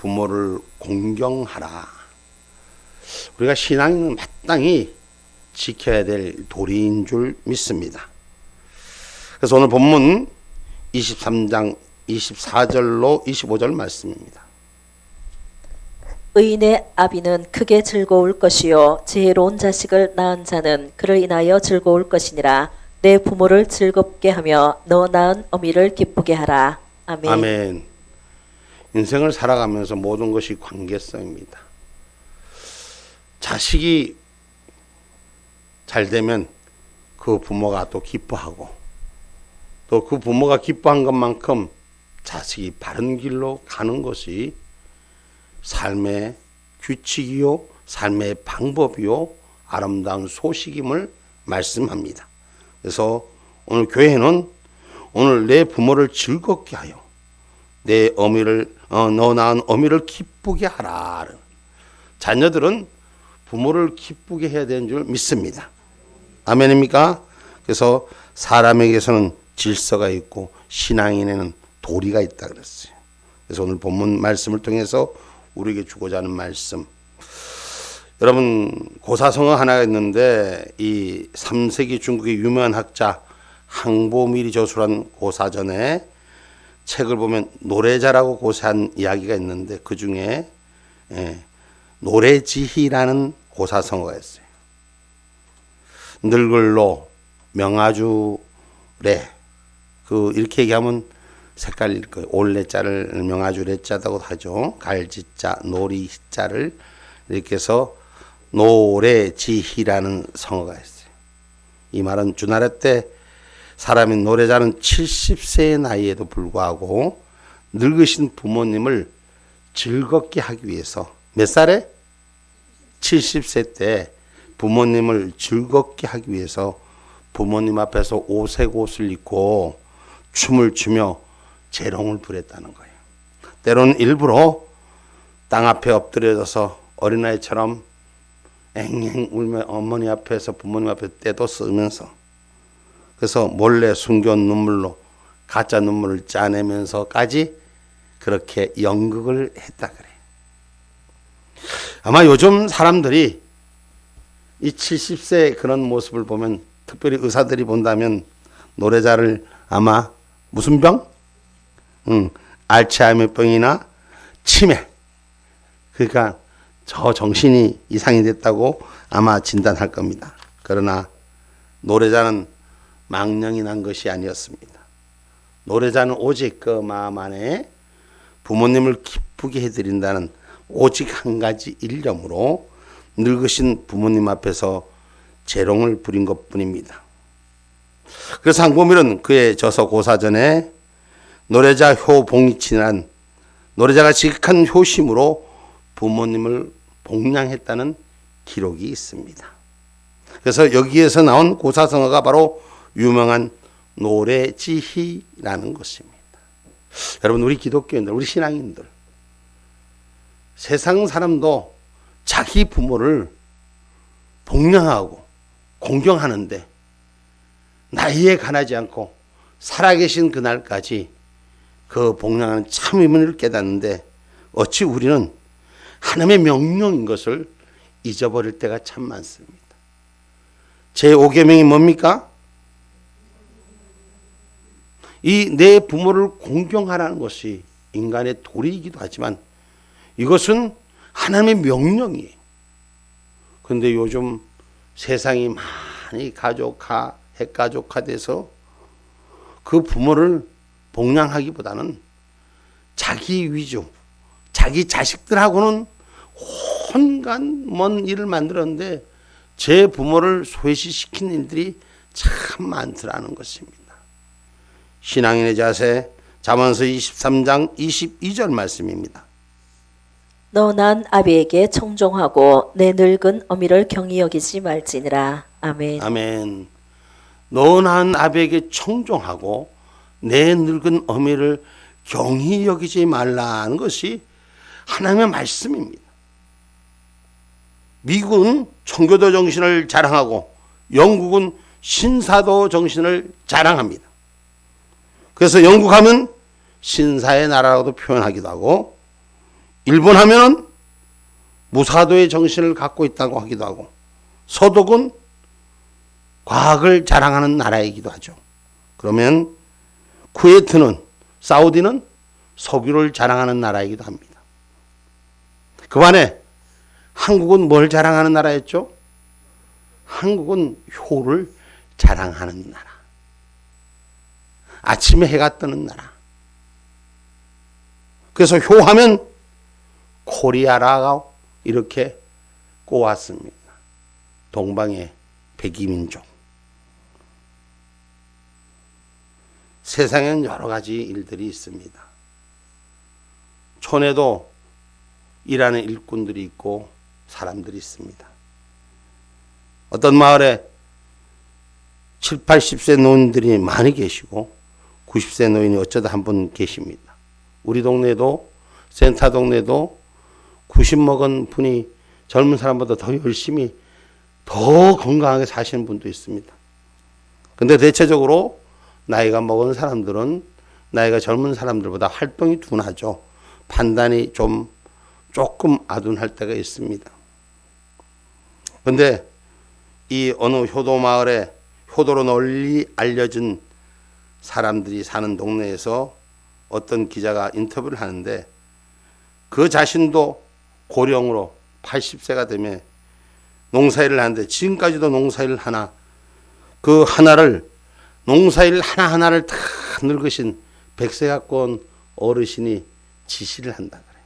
부모를 공경하라. 우리가 신앙은 마땅히 지켜야 될 도리인 줄 믿습니다. 그래서 오늘 본문 23장 24절로 25절 말씀입니다. 의인의 아비는 크게 즐거울 것이요 지혜로운 자식을 낳은 자는 그를 인하여 즐거울 것이니라. 내 부모를 즐겁게 하며 너 낳은 어미를 기쁘게 하라. 아멘. 아멘. 인생을 살아가면서 모든 것이 관계성입니다. 자식이 잘 되면 그 부모가 또 기뻐하고, 또 그 부모가 기뻐한 것만큼 자식이 바른 길로 가는 것이 삶의 규칙이요, 삶의 방법이요, 아름다운 소식임을 말씀합니다. 그래서 오늘 교회는 오늘 내 부모를 즐겁게 하여 내 어미를 너 낳은 어미를 기쁘게 하라. 자녀들은 부모를 기쁘게 해야 되는 줄 믿습니다. 아멘입니까? 그래서 사람에게서는 질서가 있고 신앙인에는 도리가 있다 그랬어요. 그래서 오늘 본문 말씀을 통해서 우리에게 주고자 하는 말씀. 여러분, 고사성어 하나가 있는데 이 3세기 중국의 유명한 학자 항보미리 저술한 고사전에 책을 보면 노래자라고 고사한 이야기가 있는데 그 중에 노래지희라는 고사성어가 있어요. 늙을로 명아주래, 이렇게 얘기하면 색깔일 거예요. 올레자를 명아주래자라고 하죠. 갈지자, 노리자를 이렇게 해서 노래지희라는 성어가 있어요. 이 말은 주나라 때 사람인 노래자는 70세의 나이에도 불구하고 늙으신 부모님을 즐겁게 하기 위해서 몇 살에? 70세 때 부모님을 즐겁게 하기 위해서 부모님 앞에서 오색 옷을 입고 춤을 추며 재롱을 부렸다는 거예요. 때로는 일부러 땅 앞에 엎드려져서 어린아이처럼 앵앵 울며 어머니 앞에서 부모님 앞에 때도 쓰면서, 그래서 몰래 숨겨온 눈물로 가짜 눈물을 짜내면서까지 그렇게 연극을 했다 그래. 아마 요즘 사람들이 이 70세 그런 모습을 보면, 특별히 의사들이 본다면 노래자를 아마 무슨 병? 알츠하이머병이나 치매, 그러니까 저 정신이 이상이 됐다고 아마 진단할 겁니다. 그러나 노래자는 망령이 난 것이 아니었습니다. 노래자는 오직 그 마음 안에 부모님을 기쁘게 해드린다는 오직 한 가지 일념으로 늙으신 부모님 앞에서 재롱을 부린 것뿐입니다. 그래서 항보밀은 그의 저서 고사전에 노래자 효봉이치란 노래자가 지극한 효심으로 부모님을 복양했다는 기록이 있습니다. 그래서 여기에서 나온 고사성어가 바로 유명한 노래지희라는 것입니다. 여러분, 우리 기독교인들, 우리 신앙인들, 세상 사람도 자기 부모를 복양하고 공경하는데 나이에 관하지 않고 살아계신 그날까지 그 복양하는 참 의미를 깨닫는데 어찌 우리는 하나님의 명령인 것을 잊어버릴 때가 참 많습니다. 제5계명이 뭡니까? 이 내 부모를 공경하라는 것이 인간의 도리이기도 하지만 이것은 하나님의 명령이에요. 그런데 요즘 세상이 많이 핵가족화돼서 그 부모를 복양하기보다는 자기 위주, 자기 자식들하고는 온갖 먼 일을 만들었는데 제 부모를 소외시키는 일들이 참 많더라는 것입니다. 신앙인의 자세, 잠언서 23장 22절 말씀입니다. 너 난 아비에게 청종하고 내 늙은 어미를 경히 여기지 말지니라. 아멘. 아멘. 너 낳은 아비에게 청종하고 내 늙은 어미를 경히 여기지 말라는 것이 하나님의 말씀입니다. 미국은 청교도 정신을 자랑하고 영국은 신사도 정신을 자랑합니다. 그래서 영국 하면 신사의 나라라고도 표현하기도 하고 일본 하면은 무사도의 정신을 갖고 있다고 하기도 하고, 서독은 과학을 자랑하는 나라이기도 하죠. 그러면 쿠웨이트는, 사우디는 석유를 자랑하는 나라이기도 합니다. 그 반에 한국은 뭘 자랑하는 나라였죠? 한국은 효를 자랑하는 나라. 아침에 해가 뜨는 나라. 그래서 효하면 코리아라고 이렇게 꼽았습니다. 동방의 백이민족. 세상에는 여러 가지 일들이 있습니다. 촌에도 일하는 일꾼들이 있고 사람들이 있습니다. 어떤 마을에 7, 80세 노인들이 많이 계시고 90세 노인이 어쩌다 한 분 계십니다. 우리 동네도, 센터 동네도 90 먹은 분이 젊은 사람보다 더 열심히 더 건강하게 사시는 분도 있습니다. 근데 대체적으로 나이가 먹은 사람들은 나이가 젊은 사람들보다 활동이 둔하죠. 판단이 조금 아둔할 때가 있습니다. 근데 이 어느 효도 마을에 효도로 널리 알려진 사람들이 사는 동네에서 어떤 기자가 인터뷰를 하는데 그 자신도 고령으로 80세가 되면 농사일을 하는데 지금까지도 농사일 하나, 그 하나를 농사일 하나하나를 다 늙으신 100세 갖고 온 어르신이 지시를 한다 그래요.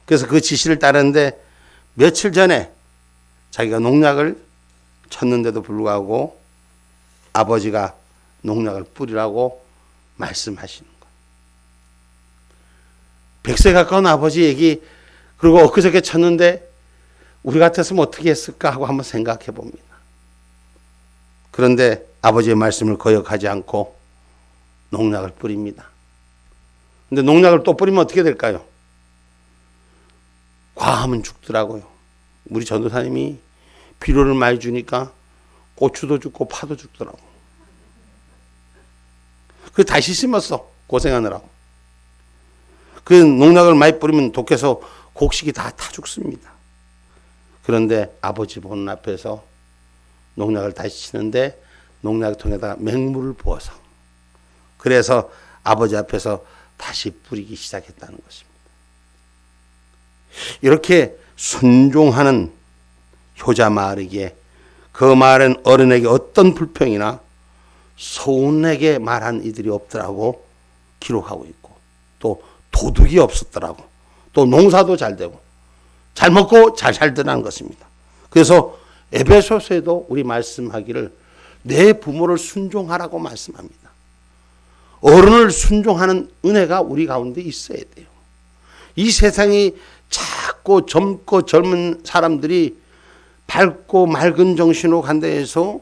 그래서 그 지시를 따르는데 며칠 전에 자기가 농약을 쳤는데도 불구하고 아버지가 농약을 뿌리라고 말씀하시는 거예요. 100세 가까운 아버지 얘기, 그리고 엊그저께 쳤는데 우리 같았으면 어떻게 했을까 하고 한번 생각해 봅니다. 그런데 아버지의 말씀을 거역하지 않고 농약을 뿌립니다. 근데 농약을 또 뿌리면 어떻게 될까요? 과하면 죽더라고요. 우리 전도사님이 비료를 많이 주니까 고추도 죽고 파도 죽더라고. 그 다시 심었어. 고생하느라고. 그 농약을 많이 뿌리면 독해서 곡식이 다 타 죽습니다. 그런데 아버지 보는 앞에서 농약을 다시 치는데 농약통에다가 맹물을 부어서, 그래서 아버지 앞에서 다시 뿌리기 시작했다는 것입니다. 이렇게 순종하는 효자 마을에게, 그 마을은 어른에게 어떤 불평이나 소운에게 말한 이들이 없더라고 기록하고 있고, 또 도둑이 없었더라고, 또 농사도 잘 되고 잘 먹고 잘 살더라는 것입니다. 그래서 에베소서에도 우리 말씀하기를 내 부모를 순종하라고 말씀합니다. 어른을 순종하는 은혜가 우리 가운데 있어야 돼요. 이 세상이 작고 젊고 젊은 사람들이 밝고 맑은 정신으로 간다 해서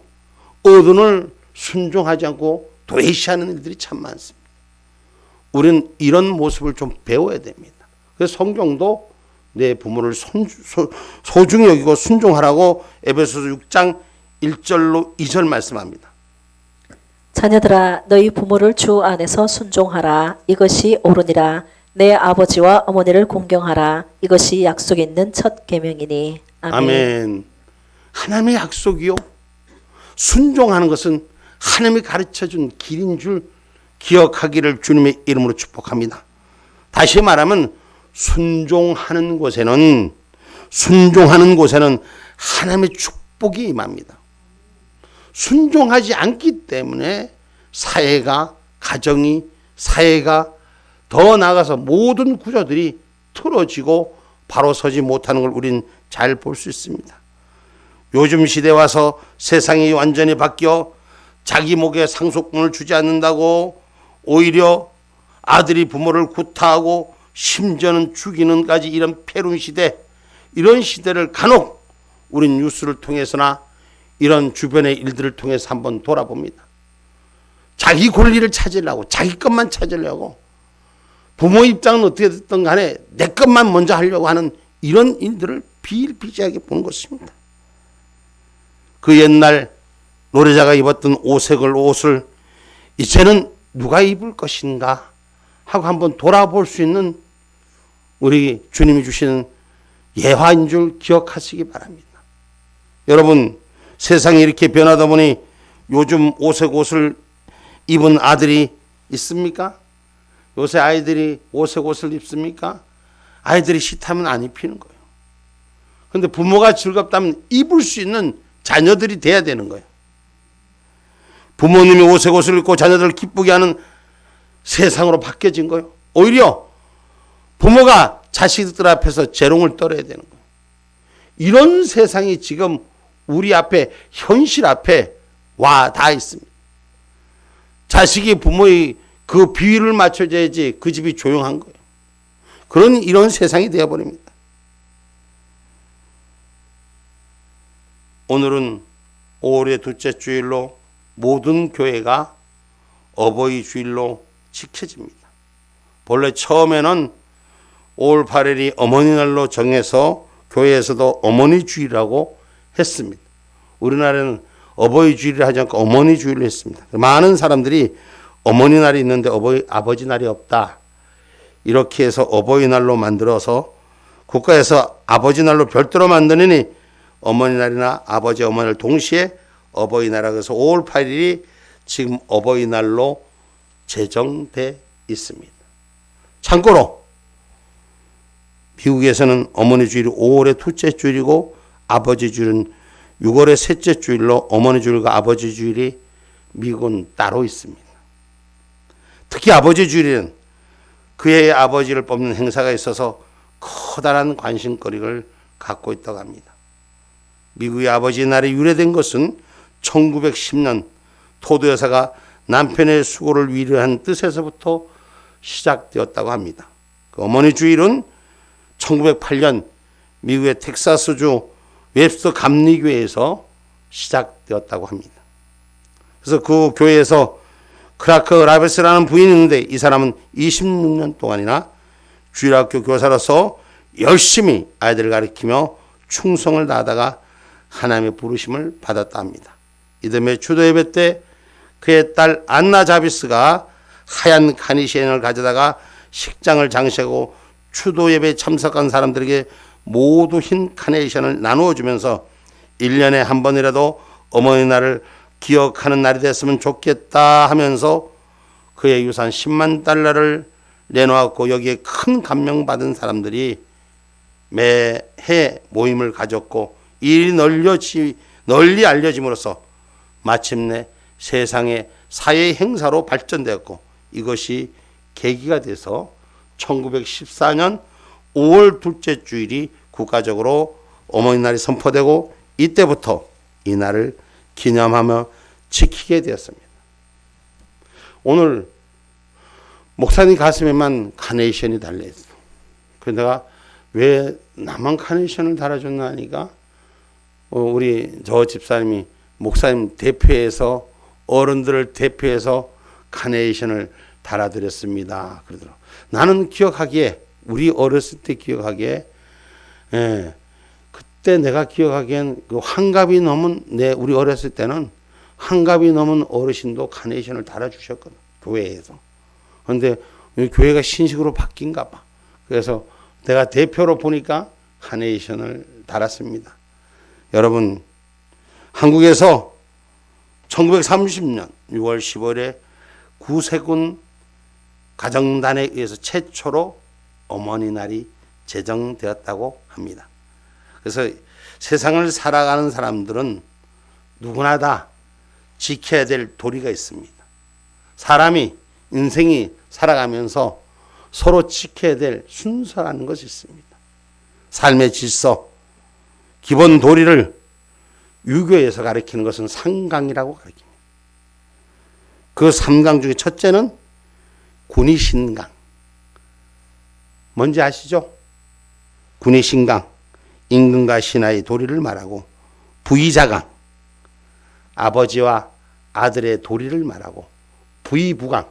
어른을 순종하지 않고 도외시하는 일들이 참 많습니다. 우리는 이런 모습을 좀 배워야 됩니다. 그래서 성경도 내 부모를 소중히 여기고 순종하라고 에베소서 6장 1절로 2절 말씀합니다. 자녀들아 너희 부모를 주 안에서 순종하라. 이것이 옳으니라. 내 아버지와 어머니를 공경하라. 이것이 약속 있는 첫 계명이니. 아멘. 아멘. 하나님의 약속이요. 순종하는 것은 하나님이 가르쳐준 길인 줄 기억하기를 주님의 이름으로 축복합니다. 다시 말하면 순종하는 곳에는 하나님의 축복이 임합니다. 순종하지 않기 때문에 사회가, 가정이, 사회가 더 나아가서 모든 구조들이 틀어지고 바로 서지 못하는 걸 우린 잘 볼 수 있습니다. 요즘 시대에 와서 세상이 완전히 바뀌어 자기 목에 상속분을 주지 않는다고 오히려 아들이 부모를 구타하고 심지어는 죽이는까지 이런 패륜 시대, 이런 시대를 간혹 우린 뉴스를 통해서나 이런 주변의 일들을 통해서 한번 돌아봅니다. 자기 권리를 찾으려고, 자기 것만 찾으려고, 부모 입장은 어떻게 됐든 간에 내 것만 먼저 하려고 하는 이런 일들을 비일비재하게 보는 것입니다. 그 옛날 노래자가 입었던 옷을 이제는 누가 입을 것인가 하고 한번 돌아볼 수 있는 우리 주님이 주시는 예화인 줄 기억하시기 바랍니다. 여러분, 세상이 이렇게 변하다 보니 요즘 옷에 옷을 입은 아들이 있습니까? 요새 아이들이 옷에 옷을 입습니까? 아이들이 싫다면 안 입히는 거예요. 그런데 부모가 즐겁다면 입을 수 있는 자녀들이 돼야 되는 거예요. 부모님이 옷에 옷을 입고 자녀들을 기쁘게 하는 세상으로 바뀌어진 거예요. 오히려 부모가 자식들 앞에서 재롱을 떨어야 되는 거예요. 이런 세상이 지금 우리 앞에, 현실 앞에 와 닿아 있습니다. 자식이 부모의 그 비위를 맞춰줘야지 그 집이 조용한 거예요. 이런 세상이 되어버립니다. 오늘은 5월의 둘째 주일로 모든 교회가 어버이 주일로 지켜집니다. 본래 처음에는 5월 8일이 어머니날로 정해서 교회에서도 어머니 주일이라고 했습니다. 우리나라는 어버이 주일을 하지 않고 어머니 주일로 했습니다. 많은 사람들이 어머니날이 있는데 아버지 날이 없다, 이렇게 해서 어버이날로 만들어서 국가에서 아버지날로 별도로 만드느니 어머니날이나 아버지 어머니를 동시에 어버이날이라고 해서 5월 8일이 지금 어버이날로 제정돼 있습니다. 참고로 미국에서는 어머니 주일이 5월의 둘째 주일이고 아버지 주일은 6월의 셋째 주일로 어머니 주일과 아버지 주일이 미국은 따로 있습니다. 특히 아버지 주일은 그의 아버지를 뽑는 행사가 있어서 커다란 관심거리를 갖고 있다고 합니다. 미국의 아버지 날이 유래된 것은 1910년 토도 여사가 남편의 수고를 위로한 뜻에서부터 시작되었다고 합니다. 그 어머니 주일은 1908년 미국의 텍사스주 웹스터 감리교회에서 시작되었다고 합니다. 그래서 그 교회에서 크라크 라베스라는 부인이 있는데 이 사람은 26년 동안이나 주일학교 교사로서 열심히 아이들을 가르치며 충성을 다하다가 하나님의 부르심을 받았다 합니다. 이듬해 추도 예배 때 그의 딸 안나 자비스가 하얀 카니시엔을 가져다가 식장을 장식하고 추도 예배에 참석한 사람들에게 모두 흰 카네이션을 나누어 주면서 1년에 한 번이라도 어머니 날을 기억하는 날이 됐으면 좋겠다 하면서 그의 유산 10만 달러를 내놓았고 여기에 큰 감명받은 사람들이 매해 모임을 가졌고 일이 널리 알려짐으로써 마침내 세상의 사회 행사로 발전되었고 이것이 계기가 돼서 1914년 5월 둘째 주일이 국가적으로 어머니날이 선포되고 이때부터 이 날을 기념하며 지키게 되었습니다. 오늘 목사님 가슴에만 카네이션이 달려있어. 그래서 내가 왜 나만 카네이션을 달아줬나 하니까 우리 저 집사님이 목사님 대표해서 어른들을 대표해서 카네이션을 달아드렸습니다. 그러더라고. 나는 기억하기에 우리 어렸을 때 기억하기에 그때 내가 기억하기엔 그 환갑이 넘은 우리 어렸을 때는 환갑이 넘은 어르신도 카네이션을 달아주셨거든. 교회에서. 그런데 교회가 신식으로 바뀐가 봐. 그래서 내가 대표로 보니까 카네이션을 달았습니다. 여러분, 한국에서 1930년 6월 15일에 구세군 가정단에 의해서 최초로 어머니 날이 제정되었다고 합니다. 그래서 세상을 살아가는 사람들은 누구나 다 지켜야 될 도리가 있습니다. 사람이 인생이 살아가면서 서로 지켜야 될 순서라는 것이 있습니다. 삶의 질서, 기본 도리를 유교에서 가르치는 것은 삼강이라고 가르칩니다. 그 삼강 중에 첫째는 군의신강. 뭔지 아시죠? 군의신강, 임금과 신하의 도리를 말하고, 부의자강, 아버지와 아들의 도리를 말하고, 부의부강,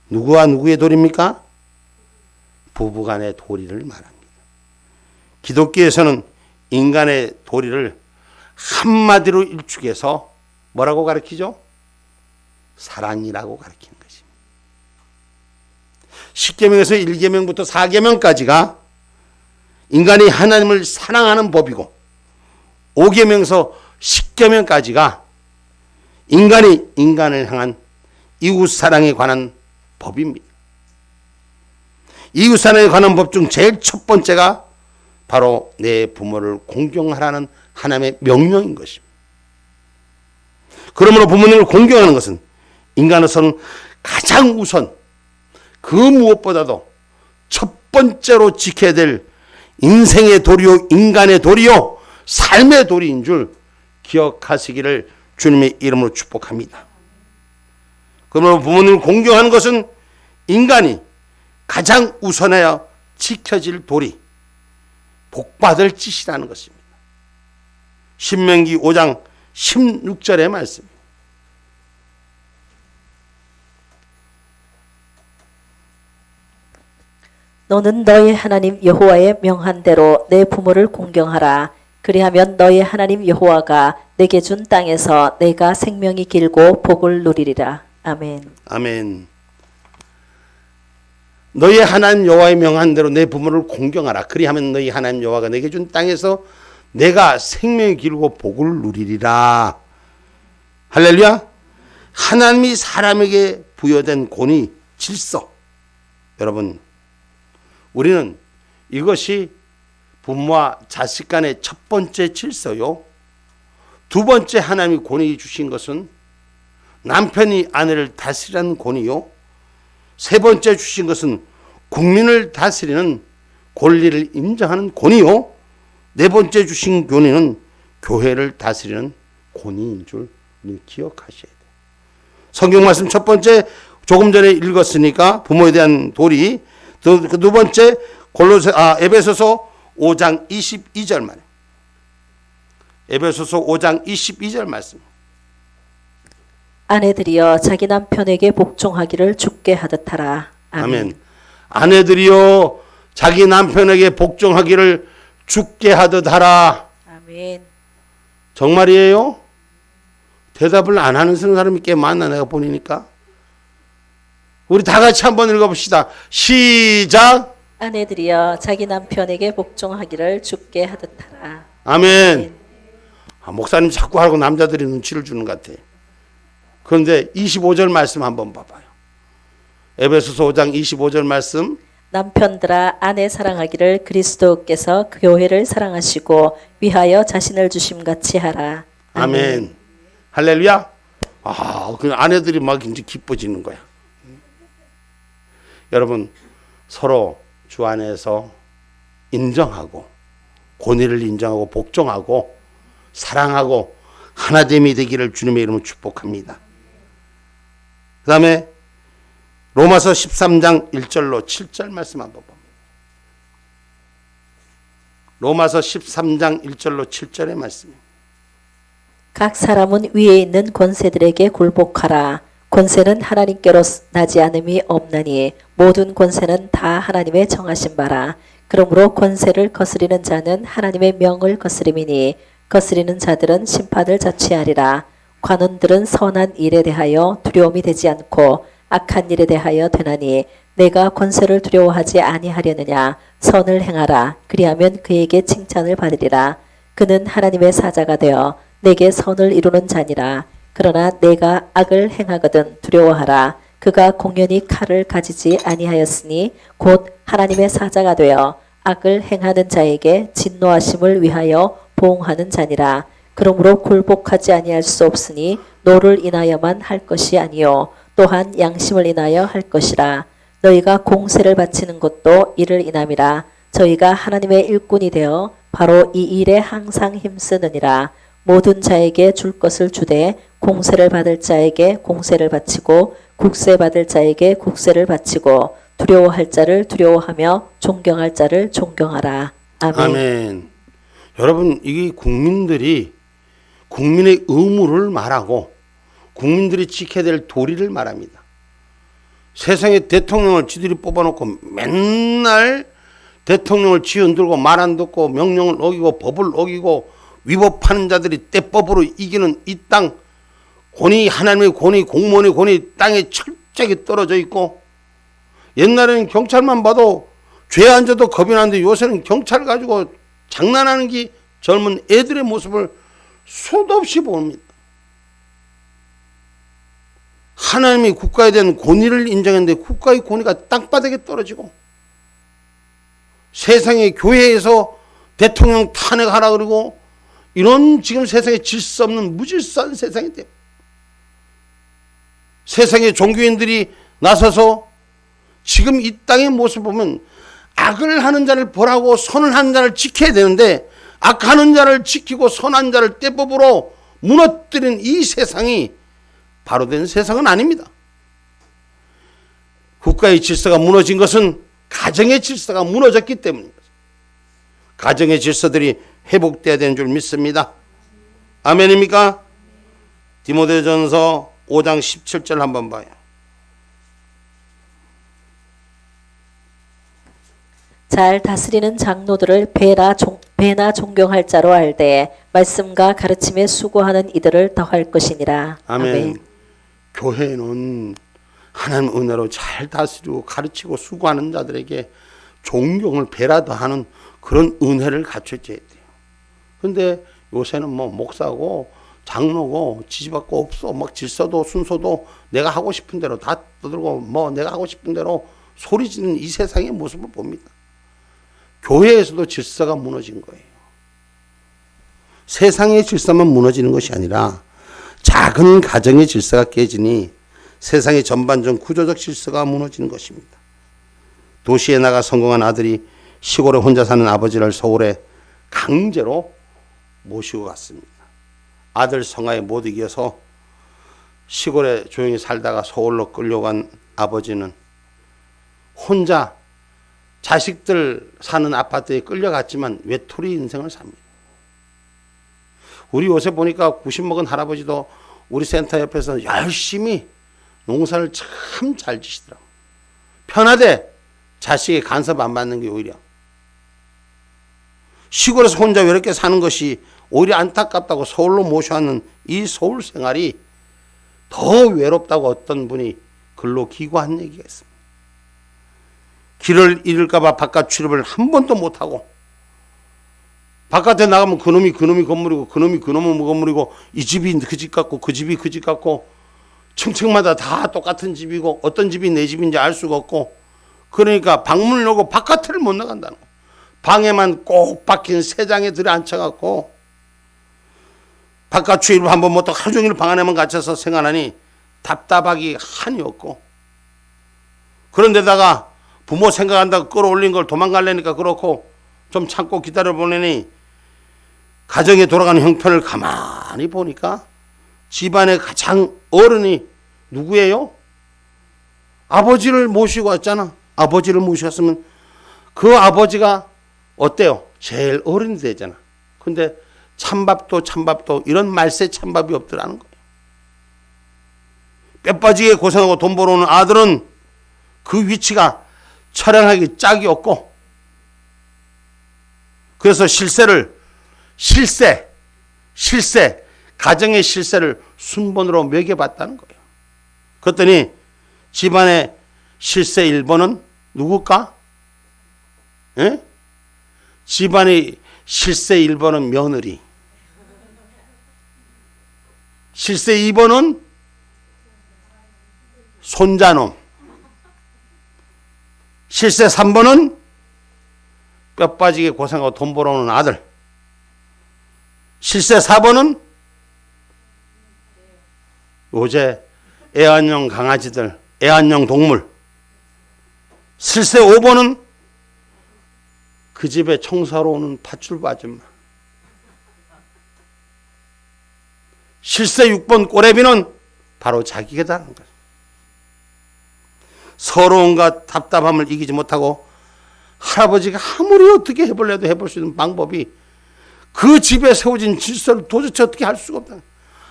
누구와 누구의 도리입니까? 부부간의 도리를 말합니다. 기독교에서는 인간의 도리를 한마디로 일축해서 뭐라고 가르치죠? 사랑이라고 가르치는 것입니다. 십계명에서 1계명부터 4계명까지가 인간이 하나님을 사랑하는 법이고 5계명에서 10계명까지가 인간이 인간을 향한 이웃사랑에 관한 법입니다. 이웃사랑에 관한 법 중 제일 첫 번째가 바로 내 부모를 공경하라는 하나님의 명령인 것입니다. 그러므로 부모님을 공경하는 것은 인간으로서는 가장 우선 그 무엇보다도 첫 번째로 지켜야 될 인생의 도리요, 인간의 도리요, 삶의 도리인 줄 기억하시기를 주님의 이름으로 축복합니다. 그러므로 부모님을 공경하는 것은 인간이 가장 우선하여 지켜질 도리, 복받을 짓이라는 것입니다. 신명기 5장 16절의 말씀. 너는 너희 하나님 여호와의 명한 대로 내 부모를 공경하라. 그리하면 너희 하나님 여호와가 내게 준 땅에서 내가 생명이 길고 복을 누리리라. 아멘. 아멘. 너희 하나님 여호와의 명한 대로 내 부모를 공경하라. 그리하면 너희 하나님 여호와가 내게 준 땅에서 내가 생명이 길고 복을 누리리라. 할렐루야. 하나님이 사람에게 부여된 권위, 질서. 여러분, 우리는 이것이 부모와 자식 간의 첫 번째 질서요. 두 번째 하나님이 권위 주신 것은 남편이 아내를 다스리라는 권위요. 세 번째 주신 것은 국민을 다스리는 권리를 인정하는 권위요. 네 번째 주신 권위는 교회를 다스리는 권위인 줄 기억하셔야 돼요. 성경 말씀 첫 번째 조금 전에 읽었으니까 부모에 대한 도리. 두 번째 에베소서 5장 22절 말이에요. 에베소서 5장 22절 말씀. 아내들이여 자기 남편에게 복종하기를 주께 하듯 하라. 아멘. 아멘. 아내들이여 자기 남편에게 복종하기를 주께 하듯 하라. 아멘. 정말이에요? 대답을 안 하는 사람이 꽤 많아 내가 보니까. 우리 다 같이 한번 읽어봅시다. 시작. 아내들이여 자기 남편에게 복종하기를 주께 하듯 하라. 아멘. 목사님 자꾸 하고 남자들이 눈치를 주는 것 같아. 그런데 25절 말씀 한번 봐봐요. 에베소서 5장 25절 말씀. 남편들아 아내 사랑하기를 그리스도께서 교회를 사랑하시고 위하여 자신을 주심같이 하라. 아멘. 할렐루야. 그 아내들이 막 이제 기뻐지는 거야. 여러분, 서로 주 안에서 인정하고 권위를 인정하고 복종하고 사랑하고 하나됨이 되기를 주님의 이름으로 축복합니다. 그 다음에 로마서 13장 1절로 7절 말씀 한번 봅니다. 로마서 13장 1절로 7절의 말씀입니다. 각 사람은 위에 있는 권세들에게 굴복하라. 권세는 하나님께로 나지 않음이 없나니 모든 권세는 다 하나님의 정하신 바라. 그러므로 권세를 거스리는 자는 하나님의 명을 거스림이니 거스리는 자들은 심판을 자취하리라. 관원들은 선한 일에 대하여 두려움이 되지 않고 악한 일에 대하여 되나니 내가 권세를 두려워하지 아니하려느냐. 선을 행하라. 그리하면 그에게 칭찬을 받으리라. 그는 하나님의 사자가 되어 내게 선을 이루는 자니라. 그러나 내가 악을 행하거든 두려워하라. 그가 공연히 칼을 가지지 아니하였으니 곧 하나님의 사자가 되어 악을 행하는 자에게 진노하심을 위하여 보응하는 자니라. 그러므로 굴복하지 아니할 수 없으니 노를 인하여만 할 것이 아니요 또한 양심을 인하여 할 것이라. 너희가 공세를 바치는 것도 이를 인함이라. 저희가 하나님의 일꾼이 되어 바로 이 일에 항상 힘쓰느니라. 모든 자에게 줄 것을 주되 공세를 받을 자에게 공세를 바치고 국세 받을 자에게 국세를 바치고 두려워할 자를 두려워하며 존경할 자를 존경하라. 아멘. 아멘. 여러분, 이게 국민들이 국민의 의무를 말하고 국민들이 지켜야 될 도리를 말합니다. 세상에 대통령을 지들이 뽑아놓고 맨날 대통령을 지어들고 말 안 듣고 명령을 어기고 법을 어기고 위법하는 자들이 때법으로 이기는 이 땅, 권위, 하나님의 권위, 공무원의 권위 땅에 철저하게 떨어져 있고 옛날에는 경찰만 봐도 죄 안 져도 겁이 나는데 요새는 경찰 가지고 장난하는 게 젊은 애들의 모습을 수도 없이 봅니다. 하나님이 국가에 대한 권위를 인정했는데 국가의 권위가 땅바닥에 떨어지고, 세상의 교회에서 대통령 탄핵하라 그러고, 이런 지금 세상에 질서 없는 무질서한 세상이 돼요. 세상의 종교인들이 나서서 지금 이 땅의 모습을 보면 악을 하는 자를 벌하고 선을 하는 자를 지켜야 되는데, 악하는 자를 지키고 선한 자를 떼법으로 무너뜨린 이 세상이 바로 된 세상은 아닙니다. 국가의 질서가 무너진 것은 가정의 질서가 무너졌기 때문입니다. 가정의 질서들이 회복돼야 되는 줄 믿습니다. 아멘입니까? 디모데전서 5장 17절 한번 봐요. 잘 다스리는 장로들을 배나 존경할 자로 알되 말씀과 가르침에 수고하는 이들을 더할 것이니라. 아멘. 교회는 하나님 은혜로 잘 다스리고 가르치고 수고하는 자들에게 존경을 배라도 하는 그런 은혜를 갖춰줘야 돼요. 근데 요새는 뭐 목사고 장로고 지지받고 없어. 막 질서도 순서도 내가 하고 싶은 대로 다 떠들고 뭐 내가 하고 싶은 대로 소리 지르는 이 세상의 모습을 봅니다. 교회에서도 질서가 무너진 거예요. 세상의 질서만 무너지는 것이 아니라 작은 가정의 질서가 깨지니 세상의 전반적 구조적 질서가 무너지는 것입니다. 도시에 나가 성공한 아들이 시골에 혼자 사는 아버지를 서울에 강제로 모시고 갔습니다. 아들 성화에 못 이겨서 시골에 조용히 살다가 서울로 끌려간 아버지는 혼자 자식들 사는 아파트에 끌려갔지만 외톨이 인생을 삽니다. 우리 요새 보니까 90 먹은 할아버지도 우리 센터 옆에서 열심히 농사를 참 잘 지시더라고요. 편하대 자식의 간섭 안 받는 게 오히려. 시골에서 혼자 외롭게 사는 것이 오히려 안타깝다고 서울로 모셔왔는 이 서울 생활이 더 외롭다고 어떤 분이 글로 기고한 얘기가 있습니다. 길을 잃을까 봐 바깥 출입을 한 번도 못하고, 바깥에 나가면 그놈이 건물이고 그놈이 건물이고, 이 집이 그 집 같고 그 집이 그 집 같고, 층층마다 다 똑같은 집이고 어떤 집이 내 집인지 알 수가 없고, 그러니까 방문을 열고 바깥을 못 나간다는 거예요. 방에만 꼭 박힌 세 장에 들어앉혀갖고 바깥 출입을 한 번 못하고 하루 종일 방 안에만 갇혀서 생활하니 답답하기 한이 없고, 그런데다가 부모 생각한다고 끌어올린 걸 도망가려니까 그렇고 좀 참고 기다려보내니 가정에 돌아가는 형편을 가만히 보니까 집안의 가장 어른이 누구예요? 아버지를 모시고 왔잖아. 아버지를 모셨으면 그 아버지가 어때요? 제일 어른이 되잖아. 근데 찬밥도 이런 말세 찬밥이 없더라는 거예요. 뼈빠지게 고생하고 돈 벌어오는 아들은 그 위치가 처량하기 짝이 없고, 그래서 실세, 가정의 실세를 순번으로 매겨봤다는 거예요. 그랬더니 집안의 실세 1번은 누굴까? 예? 집안의 실세 1번은 며느리, 실세 2번은 손자놈, 실세 3번은 뼈 빠지게 고생하고 돈 벌어오는 아들, 실세 4번은 요새 애완용 강아지들, 애완용 동물, 실세 5번은 그 집에 청소하러 오는 팥줄부 아줌마, 실세 6번 꼬레비는 바로 자기가다는 거예요. 서러움과 답답함을 이기지 못하고 할아버지가 아무리 어떻게 해보려도 해볼 수 있는 방법이 그 집에 세워진 질서를 도대체 어떻게 할 수가 없다.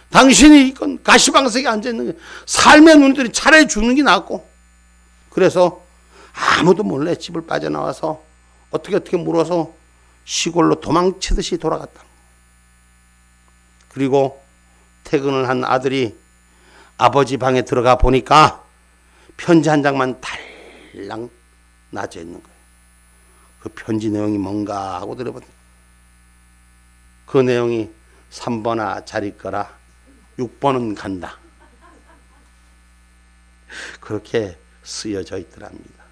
당신이 이건 가시방석에 앉아있는 게 삶의 눈들이 차라리 죽는 게 낫고, 그래서 아무도 몰래 집을 빠져나와서 어떻게 물어서 시골로 도망치듯이 돌아갔다. 그리고 퇴근을 한 아들이 아버지 방에 들어가 보니까 편지 한 장만 말랑 낮아 있는 거예요. 그 편지 내용이 뭔가 하고 들어보니 그 내용이 3번아 잘 있거라 6번은 간다. 그렇게 쓰여져 있더랍니다.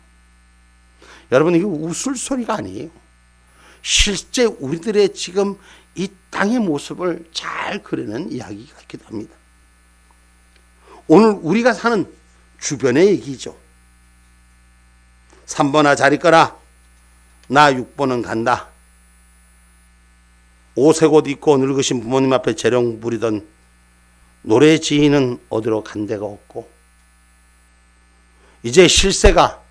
여러분 이게 웃을소리가 아니에요. 실제 우리들의 지금 이 땅의 모습을 잘 그리는 이야기 같기도 합니다. 오늘 우리가 사는 주변의 얘기죠. 3번아 잘 있거라 나 6번은 간다. 옷색 옷 입고 늙으신 부모님 앞에 재롱 부리던 노래 지인은 어디로 간 데가 없고 이제 실세가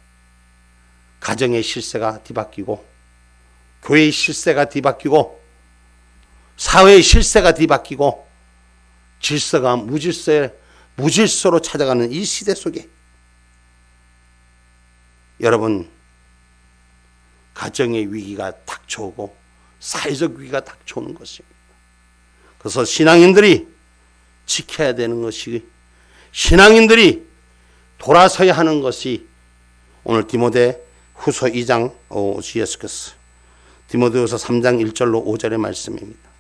가정의 실세가 뒤바뀌고 교회의 실세가 뒤바뀌고 사회의 실세가 뒤바뀌고 질서가 무질서로 찾아가는 이 시대 속에 여러분 가정의 위기가 닥쳐오고 사회적 위기가 닥쳐오는 것입니다. 그래서 신앙인들이 지켜야 되는 것이 신앙인들이 돌아서야 하는 것이 오늘 디모데 후서 2장 예수께서 디모데후서 3장 1절로 5절의 말씀입니다.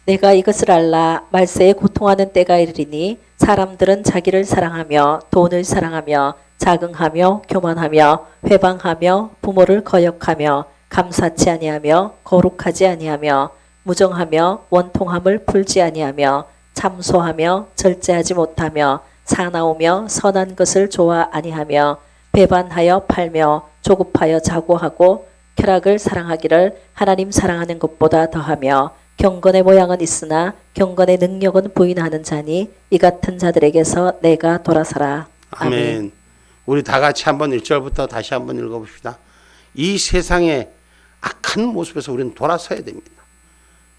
내가 이것을 알라 말세에 고통하는 때가 이르리니 사람들은 자기를 사랑하며 돈을 사랑하며 자긍하며 교만하며 회방하며 부모를 거역하며 감사치 아니하며 거룩하지 아니하며 무정하며 원통함을 풀지 아니하며 참소하며 절제하지 못하며 사나우며 선한 것을 좋아 아니하며 배반하여 팔며 조급하여 자고하고 쾌락을 사랑하기를 하나님 사랑하는 것보다 더하며 경건의 모양은 있으나 경건의 능력은 부인하는 자니 이 같은 자들에게서 내가 돌아서라. 아멘. 아멘. 우리 다 같이 한번 1절부터 다시 한번 읽어봅시다. 이 세상의 악한 모습에서 우리는 돌아서야 됩니다.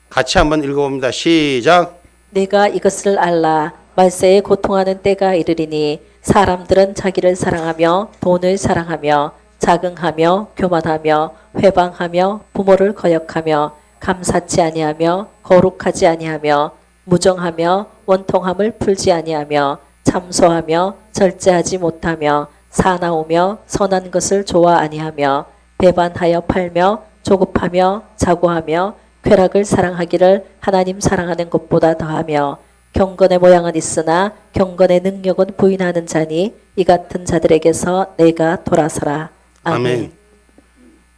같이 한번 읽어봅니다. 시작. 내가 이것을 알라 말세에 고통하는 때가 이르리니 사람들은 자기를 사랑하며 돈을 사랑하며 자긍하며 교만하며 회방하며 부모를 거역하며 감사치 아니하며 거룩하지 아니하며 무정하며 원통함을 풀지 아니하며 참소하며 절제하지 못하며 사나우며 선한 것을 좋아 아니하며 배반하여 팔며 조급하며 자고하며 쾌락을 사랑하기를 하나님 사랑하는 것보다 더하며 경건의 모양은 있으나 경건의 능력은 부인하는 자니 이 같은 자들에게서 내가 돌아서라. 아멘.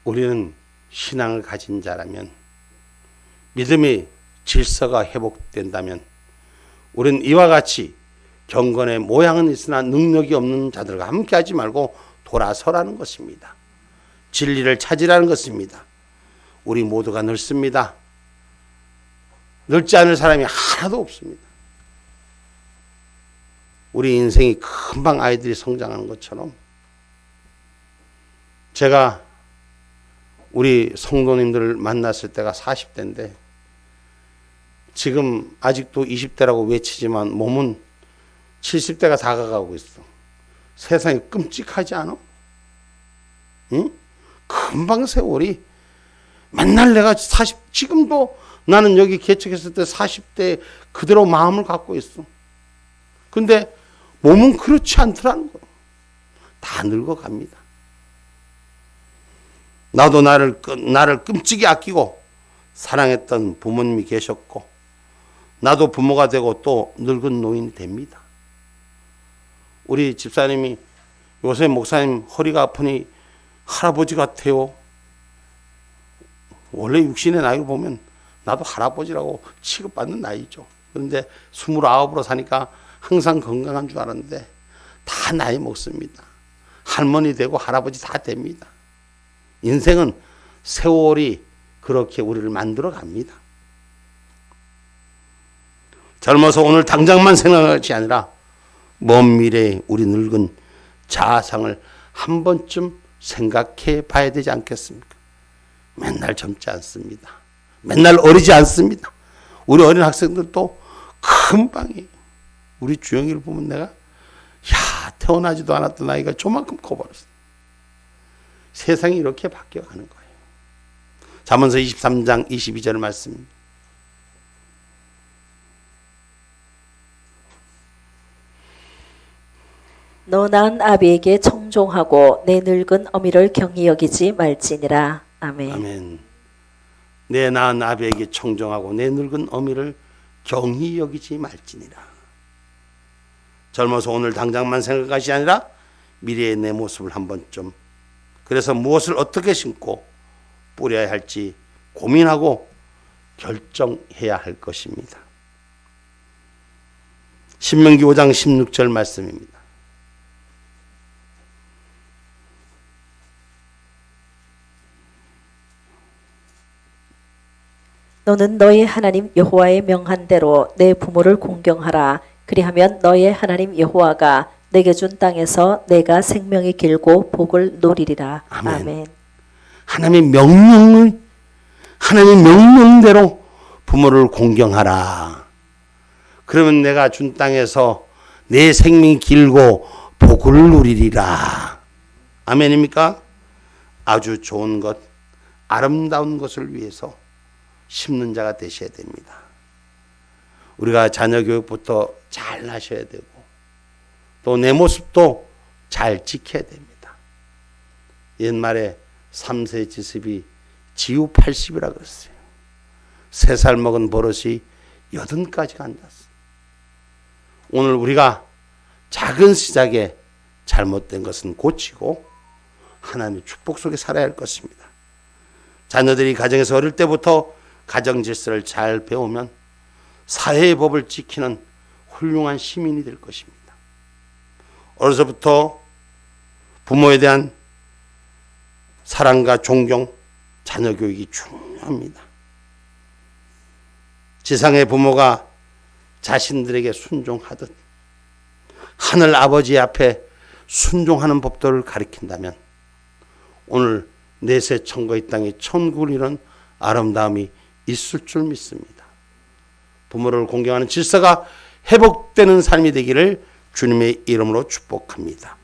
우리는 신앙을 가진 자라면 믿음의 질서가 회복된다면 우리는 이와 같이 경건의 모양은 있으나 능력이 없는 자들과 함께하지 말고 돌아서라는 것입니다. 진리를 찾으라는 것입니다. 우리 모두가 늙습니다. 늙지 않을 사람이 하나도 없습니다. 우리 인생이 금방 아이들이 성장하는 것처럼 제가 우리 성도님들을 만났을 때가 40대인데 지금 아직도 20대라고 외치지만 몸은 70대가 다가가고 있어. 세상이 끔찍하지 않아? 응? 금방 세월이 맨날 내가 지금도 나는 여기 개척했을 때 40대 그대로 마음을 갖고 있어. 근데 몸은 그렇지 않더라는 거예요. 다 늙어갑니다. 나도 나를 끔찍이 아끼고 사랑했던 부모님이 계셨고 나도 부모가 되고 또 늙은 노인이 됩니다. 우리 집사님이 요새 목사님 허리가 아프니 할아버지 같아요. 원래 육신의 나이를 보면 나도 할아버지라고 취급받는 나이죠. 그런데 29으로 사니까 항상 건강한 줄 알았는데 다 나이 먹습니다. 할머니 되고 할아버지 다 됩니다. 인생은 세월이 그렇게 우리를 만들어 갑니다. 젊어서 오늘 당장만 생각하지 아니라 먼 미래에 우리 늙은 자아상을 한 번쯤 생각해 봐야 되지 않겠습니까? 맨날 젊지 않습니다. 맨날 어리지 않습니다. 우리 어린 학생들도 금방이에요. 우리 주영이를 보면 내가 태어나지도 않았던 아이가 저만큼 커버렸어. 세상이 이렇게 바뀌어가는 거예요. 잠언서 23장 22절 말씀. 너 낳은 아비에게 청종하고 내 늙은 어미를 경히 여기지 말지니라. 아멘. 아멘. 내 낳은 아비에게 청정하고 내 늙은 어미를 경히 여기지 말지니라. 젊어서 오늘 당장만 생각하시 아니라 미래의 내 모습을 한번 좀, 그래서 무엇을 어떻게 심고 뿌려야 할지 고민하고 결정해야 할 것입니다. 신명기 5장 16절 말씀입니다. 너는 너희 하나님 여호와의 명한 대로 내 부모를 공경하라. 그리하면 너의 하나님 여호와가 내게 준 땅에서 내가 생명이 길고 복을 누리리라. 아멘. 아멘. 하나님의 명령대로 부모를 공경하라. 그러면 내가 준 땅에서 내 생명이 길고 복을 누리리라. 아멘입니까? 아주 좋은 것, 아름다운 것을 위해서 심는 자가 되셔야 됩니다. 우리가 자녀 교육부터 잘 하셔야 되고 또 내 모습도 잘 지켜야 됩니다. 옛말에 3세 지습이 지우 80이라 그랬어요. 3살 먹은 버릇이 80까지 간다. 오늘 우리가 작은 시작에 잘못된 것은 고치고 하나님의 축복 속에 살아야 할 것입니다. 자녀들이 가정에서 어릴 때부터 가정 질서를 잘 배우면 사회의 법을 지키는 훌륭한 시민이 될 것입니다. 어려서부터 부모에 대한 사랑과 존경, 자녀 교육이 중요합니다. 지상의 부모가 자신들에게 순종하듯 하늘 아버지 앞에 순종하는 법도를 가리킨다면 오늘 내세 천거의 땅에 천국을 이룬 아름다움이 있을 줄 믿습니다. 부모를 공경하는 질서가 회복되는 삶이 되기를 주님의 이름으로 축복합니다.